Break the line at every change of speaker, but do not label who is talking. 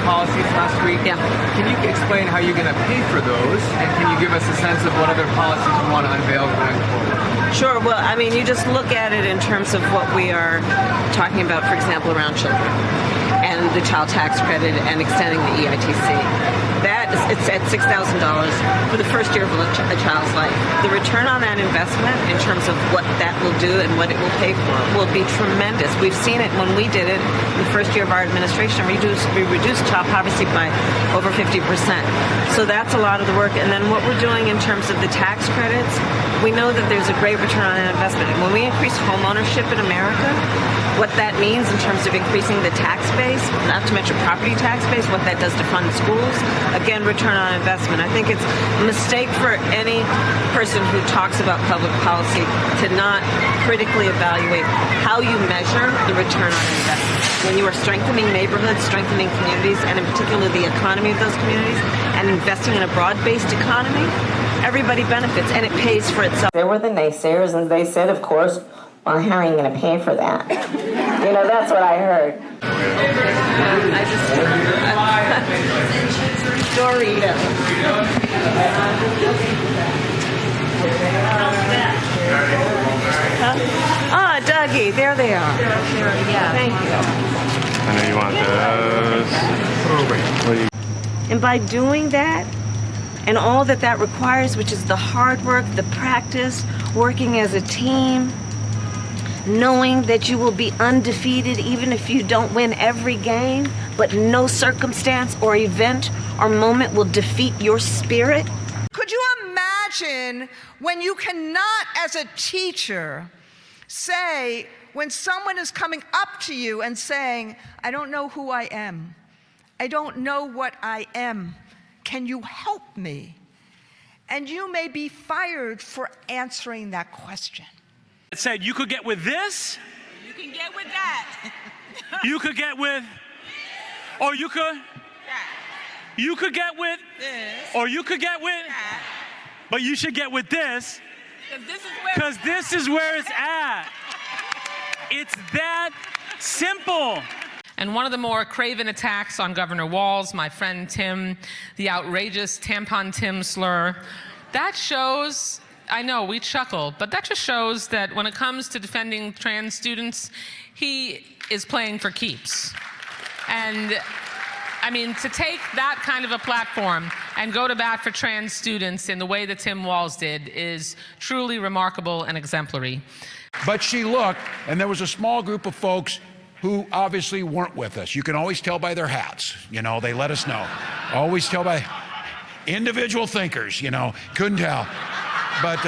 policies last week.
Yeah.
Can you explain how you're going to pay for those? And can you give us a sense of what other policies you want to unveil going forward?
Sure. Well, I mean, you just look at it in terms of what we are talking about, for example, around children and the child tax credit and extending the EITC. It's at $6,000 for the first year of a child's life. The return on that investment in terms of what that will do and what it will pay for will be tremendous. We've seen it when we did it in the first year of our administration. We reduced child poverty by over 50%. So that's a lot of the work. And then what we're doing in terms of the tax credits, we know that there's a great return on that investment. And when we increase home ownership in America, what that means in terms of increasing the tax base, not to mention property tax base, what that does to fund schools, again, return on investment. I think it's a mistake for any person who talks about public policy to not critically evaluate how you measure the return on investment. When you are strengthening neighborhoods, strengthening communities, and in particular the economy of those communities, and investing in a broad-based economy, everybody benefits, and it pays for itself.
There were the naysayers, and they said, of course, well, how are you going to pay for that? You know, that's what I heard.
Doritos. Huh? Ah, Dougie, there they are. Yeah. Thank you.
I know you want those.
And by doing that, and all that requires, which is the hard work, the practice, working as a team, knowing that you will be undefeated even if you don't win every game, but no circumstance or event or moment will defeat your spirit.
Could you imagine when you cannot, as a teacher, say, when someone is coming up to you and saying, I don't know who I am. I don't know what I am. Can you help me? And you may be fired for answering that question.
It said you could get with this.
You can get with that.
You could get with, or you could. You could get with this, or you could get with that. But you should get with this, because this is where it's at. It's that simple.
And one of the more craven attacks on Governor Walz, my friend Tim, the outrageous Tampon Tim slur, that shows, I know we chuckle, but that just shows that when it comes to defending trans students, he is playing for keeps. And I mean, to take that kind of a platform and go to bat for trans students in the way that Tim Walz did is truly remarkable and exemplary.
But she looked, and there was a small group of folks who obviously weren't with us. You can always tell by their hats. You know, they let us know. Always tell by individual thinkers, you know, couldn't tell. But